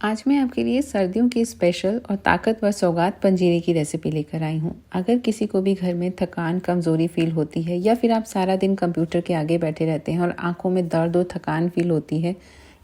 आज मैं आपके लिए सर्दियों की स्पेशल और ताकतवर सौगात पंजीरी की रेसिपी लेकर आई हूँ। अगर किसी को भी घर में थकान कमज़ोरी फील होती है या फिर आप सारा दिन कंप्यूटर के आगे बैठे रहते हैं और आंखों में दर्द और थकान फील होती है,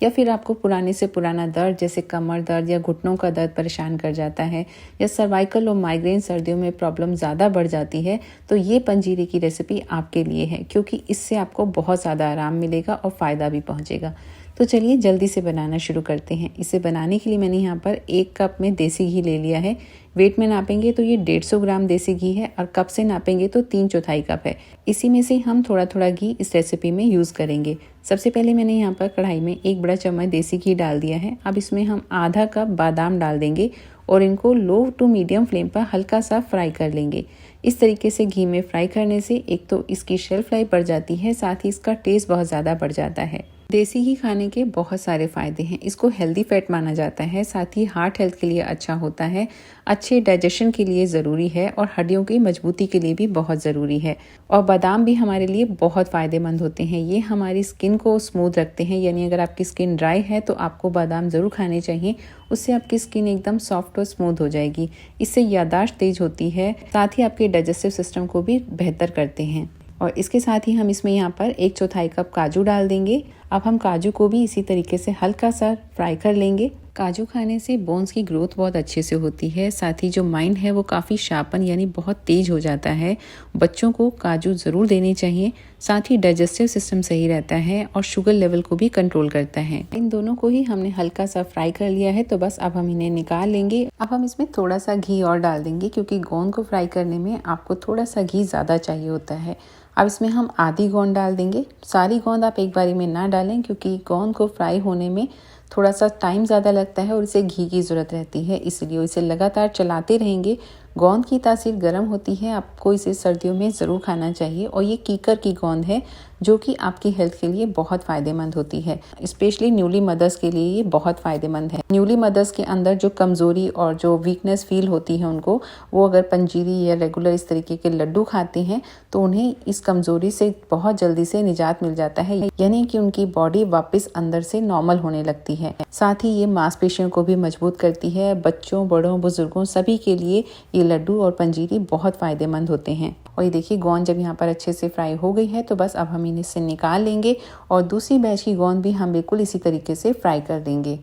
या फिर आपको पुराने से पुराना दर्द जैसे कमर दर्द या घुटनों का दर्द परेशान कर जाता है, या सर्वाइकल और माइग्रेन सर्दियों में प्रॉब्लम ज़्यादा बढ़ जाती है, तो ये पंजीरी की रेसिपी आपके लिए है, क्योंकि इससे आपको बहुत ज़्यादा आराम मिलेगा और फ़ायदा भी पहुँचेगा। तो चलिए जल्दी से बनाना शुरू करते हैं। इसे बनाने के लिए मैंने यहाँ पर 1 कप में देसी घी ले लिया है। वेट में नापेंगे तो ये 150 ग्राम देसी घी है और कप से नापेंगे तो 3/4 कप है। इसी में से हम थोड़ा थोड़ा घी इस रेसिपी में यूज़ करेंगे। सबसे पहले मैंने यहाँ पर कढ़ाई में 1 बड़ा चम्मच देसी घी डाल दिया है। अब इसमें हम आधा कप बादाम डाल देंगे और इनको लो टू मीडियम फ्लेम पर हल्का सा फ्राई कर लेंगे। इस तरीके से घी में फ्राई करने से एक तो इसकी शेल्फ लाइफ बढ़ जाती है, साथ ही इसका टेस्ट बहुत ज़्यादा बढ़ जाता है। देसी घी खाने के बहुत सारे फ़ायदे हैं। इसको हेल्दी फैट माना जाता है, साथ ही हार्ट हेल्थ के लिए अच्छा होता है, अच्छे डाइजेशन के लिए ज़रूरी है और हड्डियों की मजबूती के लिए भी बहुत ज़रूरी है। और बादाम भी हमारे लिए बहुत फ़ायदेमंद होते हैं। ये हमारी स्किन को स्मूथ रखते हैं, यानी अगर आपकी स्किन ड्राई है तो आपको बादाम ज़रूर खाने चाहिए। उससे आपकी स्किन एकदम सॉफ्ट और स्मूथ हो जाएगी। इससे याददाश्त तेज होती है, साथ ही आपके डाइजेस्टिव सिस्टम को भी बेहतर करते हैं। और इसके साथ ही हम इसमें यहाँ पर 1/4 कप काजू डाल देंगे। अब हम काजू को भी इसी तरीके से हल्का सा फ्राई कर लेंगे। काजू खाने से बोन्स की ग्रोथ बहुत अच्छे से होती है, साथ ही जो माइंड है वो काफ़ी शार्पन यानी बहुत तेज हो जाता है। बच्चों को काजू ज़रूर देने चाहिए, साथ ही डाइजेस्टिव सिस्टम सही रहता है और शुगर लेवल को भी कंट्रोल करता है। इन दोनों को ही हमने हल्का सा फ्राई कर लिया है, तो बस अब हम इन्हें निकाल लेंगे। अब हम इसमें थोड़ा सा घी और डाल देंगे, क्योंकि गोंद को फ्राई करने में आपको थोड़ा सा घी ज़्यादा चाहिए होता है। अब इसमें हम आधी गोंद डाल देंगे। सारी गोंद आप एक बारी में ना डालें, क्योंकि गोंद को फ्राई होने में थोड़ा सा टाइम ज़्यादा लगता है और इसे घी की ज़रूरत रहती है, इसलिए इसे लगातार चलाते रहेंगे। गोंद की तासीर गर्म होती है, आपको इसे सर्दियों में ज़रूर खाना चाहिए। और ये कीकर की गोंद है, जो कि आपकी हेल्थ के लिए बहुत फ़ायदेमंद होती है। स्पेशली न्यूली मदर्स के लिए ये बहुत फ़ायदेमंद है। न्यूली मदर्स के अंदर जो कमज़ोरी और जो वीकनेस फील होती है उनको, वो अगर पंजीरी या रेगुलर इस तरीके के लड्डू खाते हैं तो उन्हें इस कमज़ोरी से बहुत जल्दी से निजात मिल जाता है, यानी कि उनकी बॉडी वापस अंदर से नॉर्मल होने लगती है। साथ ही ये मांसपेशियों को भी मजबूत करती है। बच्चों, बड़ों, बुजुर्गों सभी के लिए ये लड्डू और पंजीरी बहुत फ़ायदेमंद होते हैं। और ये देखिए गोंद जब यहाँ पर अच्छे से फ्राई हो गई है, तो बस अब हम इन्हें इससे निकाल लेंगे और दूसरी बैच की गोंद भी हम बिल्कुल इसी तरीके से फ्राई कर देंगे।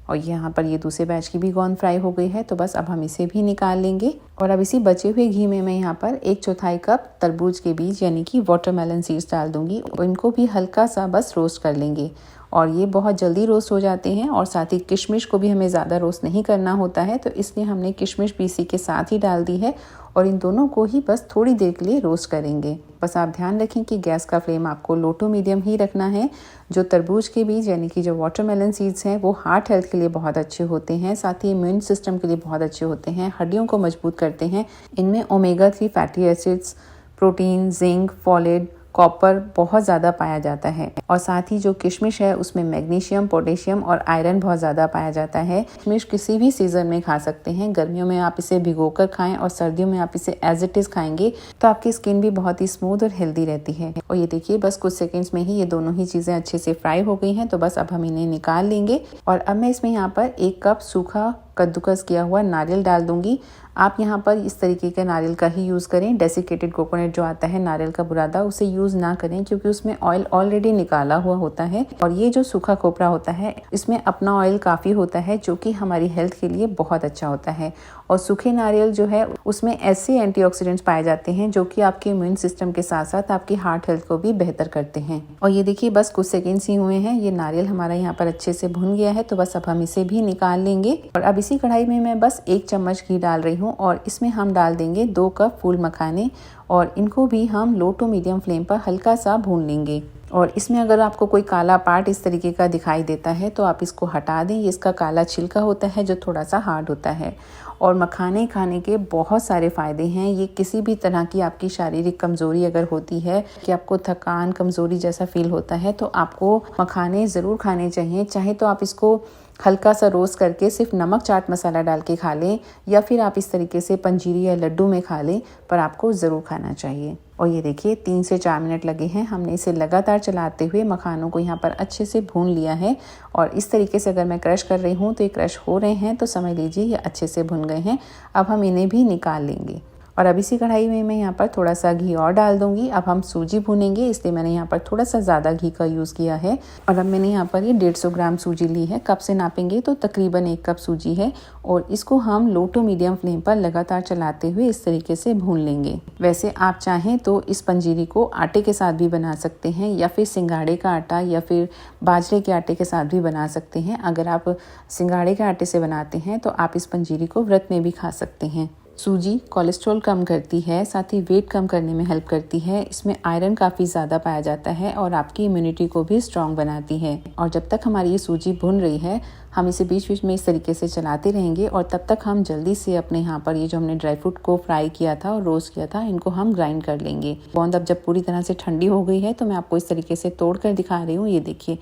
और यहाँ पर ये दूसरे बैच की भी गोंद फ्राई हो गई है, तो बस अब हम इसे भी निकाल लेंगे। और अब इसी बचे हुए घी में मैं यहाँ पर 1/4 कप तरबूज के बीज यानी कि वाटरमेलन सीड्स डाल दूंगी और इनको भी हल्का सा बस रोस्ट कर लेंगे। और ये बहुत जल्दी रोस्ट हो जाते हैं। और साथ ही किशमिश को भी हमें ज़्यादा रोस्ट नहीं करना होता है, तो इसलिए हमने किशमिश भी इसी के साथ ही डाल दी है और इन दोनों को ही बस थोड़ी देर के लिए रोस्ट करेंगे। बस आप ध्यान रखें कि गैस का फ्लेम आपको लो टू मीडियम ही रखना है। जो तरबूज के बीज यानी कि जो वाटरमेलन सीड्स हैं, वो हार्ट हेल्थ के लिए बहुत अच्छे होते हैं, साथ ही इम्यून सिस्टम के लिए बहुत अच्छे होते हैं, हड्डियों को मजबूत करते हैं। इनमें omega 3 fatty acids, protein, zinc, folate, copper बहुत ज़्यादा पाया जाता है। और साथ ही जो किशमिश है उसमें मैग्नीशियम, पोटेशियम और आयरन बहुत ज़्यादा पाया जाता है। किशमिश किसी भी सीज़न में खा सकते हैं। गर्मियों में आप इसे भिगोकर खाएं और सर्दियों में आप इसे एज इट इज़ खाएंगे तो आपकी स्किन भी बहुत ही स्मूथ और हेल्दी रहती है। और ये देखिए बस कुछ सेकेंड्स में ही ये दोनों ही चीज़ें अच्छे से फ्राई हो गई हैं, तो बस अब हम इन्हें निकाल लेंगे। और अब मैं इसमें यहाँ पर 1 कप सूखा कद्दूकस किया हुआ नारियल डाल दूंगी। आप यहाँ पर इस तरीके के नारियल का ही यूज़ करें। डेसिकेटेड कोकोनट जो आता है नारियल का बुरादा, उसे यूज़ ना करें, क्योंकि उसमें ऑयल ऑलरेडी निकाला हुआ होता है। और ये जो सूखा खोपरा होता है इसमें अपना ऑयल काफ़ी होता है, जो कि हमारी हेल्थ के लिए बहुत अच्छा होता है। और सूखे नारियल जो है उसमें ऐसे एंटीऑक्सीडेंट्स पाए जाते हैं जो कि आपके इम्यून सिस्टम के साथ साथ आपकी हार्ट हेल्थ को भी बेहतर करते हैं। और ये देखिए बस कुछ सेकेंड्स ही हुए हैं, ये नारियल हमारा यहाँ पर अच्छे से भुन गया है, तो बस अब हम इसे भी निकाल लेंगे। और अब इसी कढ़ाई में मैं बस 1 चम्मच घी डाल रही हूँ और इसमें हम डाल देंगे 2 कप फूल मखाने और इनको भी हम लो टू मीडियम फ्लेम पर हल्का सा भून लेंगे। और इसमें अगर आपको कोई काला पार्ट इस तरीके का दिखाई देता है तो आप इसको हटा दें। ये इसका काला छिलका होता है जो थोड़ा सा हार्ड होता है। और मखाने खाने के बहुत सारे फ़ायदे हैं। ये किसी भी तरह की आपकी शारीरिक कमज़ोरी अगर होती है कि आपको थकान कमज़ोरी जैसा फील होता है, तो आपको मखाने ज़रूर खाने चाहिए। चाहे तो आप इसको हल्का सा रोस्ट करके सिर्फ नमक चाट मसाला डाल के खा लें, या फिर आप इस तरीके से पंजीरी या लड्डू में खा लें, पर आपको ज़रूर खाना चाहिए। और ये देखिए 3 से 4 मिनट लगे हैं। हमने इसे लगातार चलाते हुए मखानों को यहाँ पर अच्छे से भून लिया है। और इस तरीके से अगर मैं क्रश कर रही हूँ तो ये क्रश हो रहे हैं, तो समझ लीजिए ये अच्छे से भुन गए हैं। अब हम इन्हें भी निकाल लेंगे। और अब इसी कढ़ाई में मैं यहाँ पर थोड़ा सा घी और डाल दूंगी। अब हम सूजी भूनेंगे, इसलिए मैंने यहाँ पर थोड़ा सा ज़्यादा घी का यूज़ किया है। और अब मैंने यहाँ पर ये 150 ग्राम सूजी ली है। कप से नापेंगे तो तकरीबन 1 कप सूजी है। और इसको हम लो टू मीडियम फ्लेम पर लगातार चलाते हुए इस तरीके से भून लेंगे। वैसे आप चाहें तो इस पंजीरी को आटे के साथ भी बना सकते हैं, या फिर सिंगाड़े का आटा या फिर बाजरे के आटे के साथ भी बना सकते हैं। अगर आप सिंगाड़े के आटे से बनाते हैं तो आप इस पंजीरी को व्रत में भी खा सकते हैं। सूजी कोलेस्ट्रॉल कम करती है, साथ ही वेट कम करने में हेल्प करती है। इसमें आयरन काफ़ी ज़्यादा पाया जाता है और आपकी इम्यूनिटी को भी स्ट्रॉन्ग बनाती है। और जब तक हमारी ये सूजी भुन रही है, हम इसे बीच बीच में इस तरीके से चलाते रहेंगे। और तब तक हम जल्दी से अपने यहाँ पर ये जो हमने ड्राई फ्रूट को फ्राई किया था और रोस्ट किया था, इनको हम ग्राइंड कर लेंगे। गोंद अब जब पूरी तरह से ठंडी हो गई है तो मैं आपको इस तरीके से तोड़ कर दिखा रही हूँ। ये देखिए,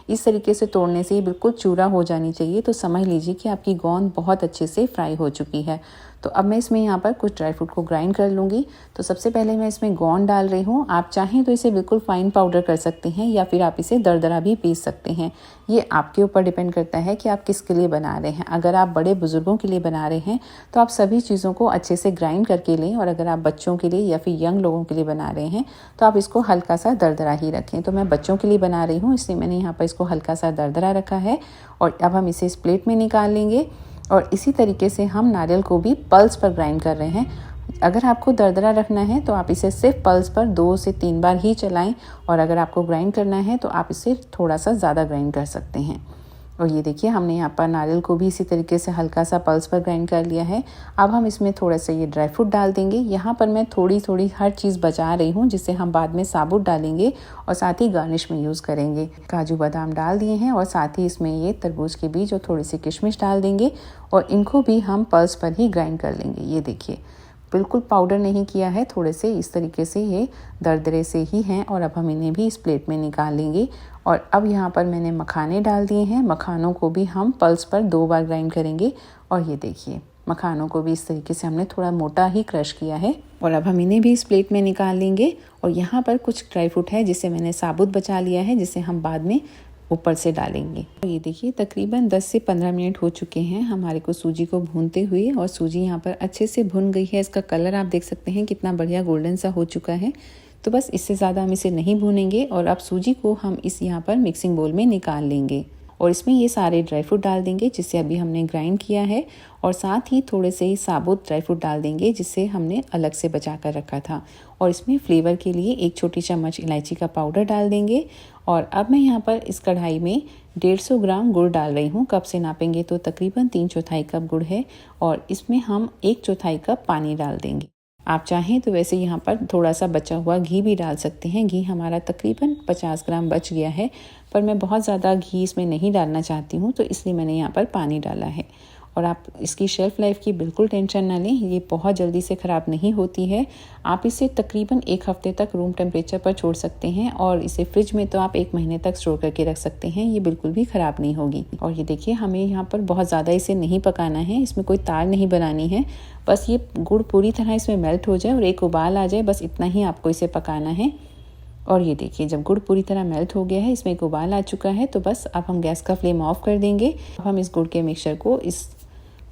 इस तरीके से तोड़ने से ये बिल्कुल चूरा हो जानी चाहिए। तो समझ लीजिए कि आपकी गोंद बहुत अच्छे से फ्राई हो चुकी है। तो अब मैं इसमें यहाँ पर कुछ ड्राई फ्रूट को ग्राइंड कर लूँगी। तो सबसे पहले मैं इसमें गोंद डाल रही हूँ। आप चाहें तो इसे बिल्कुल फाइन पाउडर कर सकते हैं, या फिर आप इसे दरदरा भी पीस सकते हैं। ये आपके ऊपर डिपेंड करता है कि आप किसके लिए बना रहे हैं। अगर आप बड़े बुजुर्गों के लिए बना रहे हैं तो आप सभी चीज़ों को अच्छे से ग्राइंड करके लें। और अगर आप बच्चों के लिए या फिर यंग लोगों के लिए बना रहे हैं तो आप इसको हल्का सा दरदरा ही रखें। तो मैं बच्चों के लिए बना रही हूँ, इसलिए मैंने यहाँ पर इसको हल्का सा दरदरा रखा है। और अब हम इसे इस प्लेट में निकाल लेंगे। और इसी तरीके से हम नारियल को भी पल्स पर ग्राइंड कर रहे हैं। अगर आपको दरदरा रखना है तो आप इसे सिर्फ पल्स पर 2 से 3 बार ही चलाएं। और अगर आपको ग्राइंड करना है तो आप इसे थोड़ा सा ज़्यादा ग्राइंड कर सकते हैं। और ये देखिए, हमने यहाँ पर नारियल को भी इसी तरीके से हल्का सा पल्स पर ग्राइंड कर लिया है। अब हम इसमें थोड़ा सा ये ड्राई फ्रूट डाल देंगे। यहाँ पर मैं थोड़ी थोड़ी हर चीज़ बचा रही हूँ, जिसे हम बाद में साबुत डालेंगे और साथ ही गार्निश में यूज़ करेंगे। काजू बादाम डाल दिए हैं और साथ ही इसमें ये तरबूज के बीज और थोड़ी सी किशमिश डाल देंगे। और इनको भी हम पल्स पर ही ग्राइंड कर लेंगे। ये देखिए, बिल्कुल पाउडर नहीं किया है, थोड़े से इस तरीके से ये दरदरे से ही हैं। और अब हम इन्हें भी इस प्लेट में निकाल लेंगे। और अब यहाँ पर मैंने मखाने डाल दिए हैं। मखानों को भी हम पल्स पर 2 बार ग्राइंड करेंगे। और ये देखिए, मखानों को भी इस तरीके से हमने थोड़ा मोटा ही क्रश किया है। और अब हम इन्हें भी इस प्लेट में निकाल लेंगे। और यहाँ पर कुछ ड्राई फ्रूट है जिसे मैंने साबुत बचा लिया है, जिसे हम बाद में ऊपर से डालेंगे। तो ये देखिए, तकरीबन 10 से 15 मिनट हो चुके हैं हमारे को सूजी को भूनते हुए। और सूजी यहाँ पर अच्छे से भुन गई है। इसका कलर आप देख सकते हैं कितना बढ़िया गोल्डन सा हो चुका है। तो बस इससे ज़्यादा हम इसे नहीं भूनेंगे। और अब सूजी को हम इस यहाँ पर मिक्सिंग बोल में निकाल लेंगे। और इसमें ये सारे ड्राई फ्रूट डाल देंगे जिसे अभी हमने ग्राइंड किया है। और साथ ही थोड़े से ही साबुत ड्राई फ्रूट डाल देंगे जिसे हमने अलग से बचा कर रखा था। और इसमें फ्लेवर के लिए 1 छोटी चम्मच इलायची का पाउडर डाल देंगे। और अब मैं यहाँ पर इस कढ़ाई में 150 ग्राम गुड़ डाल रही हूँ। कप से नापेंगे तो तकरीबन 3/4 कप गुड़ है। और इसमें हम 1/4 कप पानी डाल देंगे। आप चाहें तो वैसे यहाँ पर थोड़ा सा बचा हुआ घी भी डाल सकते हैं। घी हमारा तकरीबन 50 ग्राम बच गया है, पर मैं बहुत ज़्यादा घी इसमें नहीं डालना चाहती हूँ, तो इसलिए मैंने यहाँ पर पानी डाला है। और आप इसकी शेल्फ़ लाइफ की बिल्कुल टेंशन ना लें, ये बहुत जल्दी से ख़राब नहीं होती है। आप इसे तकरीबन 1 हफ़्ते तक रूम टेम्परेचर पर छोड़ सकते हैं। और इसे फ्रिज में तो आप 1 महीने तक स्टोर करके रख सकते हैं, ये बिल्कुल भी ख़राब नहीं होगी। और ये देखिए, हमें यहाँ पर बहुत ज़्यादा इसे नहीं पकाना है, इसमें कोई तार नहीं बनानी है। बस ये गुड़ पूरी तरह इसमें मेल्ट हो जाए और एक उबाल आ जाए, बस इतना ही आपको इसे पकाना है। और ये देखिए, जब गुड़ पूरी तरह मेल्ट हो गया है, इसमें एक उबाल आ चुका है, तो बस अब हम गैस का फ्लेम ऑफ कर देंगे। अब हम इस गुड़ के मिक्सचर को इस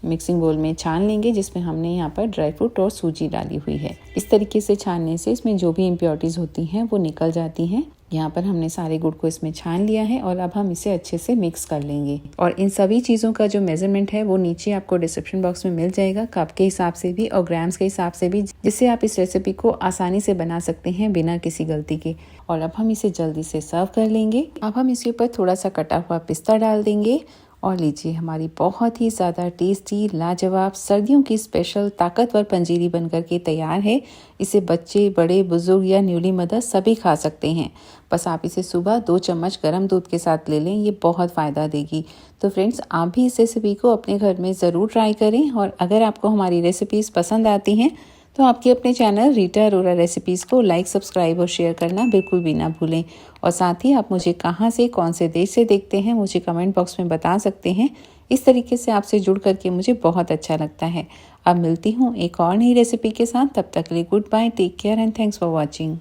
मिक्सिंग बोल में छान लेंगे जिसमें हमने यहाँ पर ड्राई फ्रूट और सूजी डाली हुई है। इस तरीके से छानने से इसमें जो भी इम्प्योरिटीज़ होती हैं वो निकल जाती हैं। यहाँ पर हमने सारे गुड़ को इसमें छान लिया है और अब हम इसे अच्छे से मिक्स कर लेंगे। और इन सभी चीज़ों का जो मेजरमेंट है वो नीचे आपको डिस्क्रिप्शन बॉक्स में मिल जाएगा, कप के हिसाब से भी और ग्राम्स के हिसाब से भी, जिससे आप इस रेसिपी को आसानी से बना सकते हैं बिना किसी गलती के। और अब हम इसे जल्दी से सर्व कर लेंगे। अब हम इसके ऊपर थोड़ा सा कटा हुआ पिस्ता डाल देंगे। और लीजिए, हमारी बहुत ही ज़्यादा टेस्टी, लाजवाब, सर्दियों की स्पेशल ताकतवर पंजीरी बनकर के तैयार है। इसे बच्चे, बड़े, बुजुर्ग या न्यूली मदर सभी खा सकते हैं। बस आप इसे सुबह 2 चम्मच गर्म दूध के साथ ले लें, ये बहुत फ़ायदा देगी। तो फ्रेंड्स, आप भी इस रेसिपी को अपने घर में ज़रूर ट्राई करें। और अगर आपको हमारी रेसिपीज़ पसंद आती हैं तो आपके अपने चैनल रीटा अरोरा रेसिपीज़ को लाइक, सब्सक्राइब और शेयर करना बिल्कुल भी ना भूलें। और साथ ही आप मुझे कहाँ से, कौन से देश से देखते हैं, मुझे कमेंट बॉक्स में बता सकते हैं। इस तरीके से आपसे जुड़ करके मुझे बहुत अच्छा लगता है। अब मिलती हूँ एक और नई रेसिपी के साथ, तब तक के लिए goodbye, take care and thanks for watching.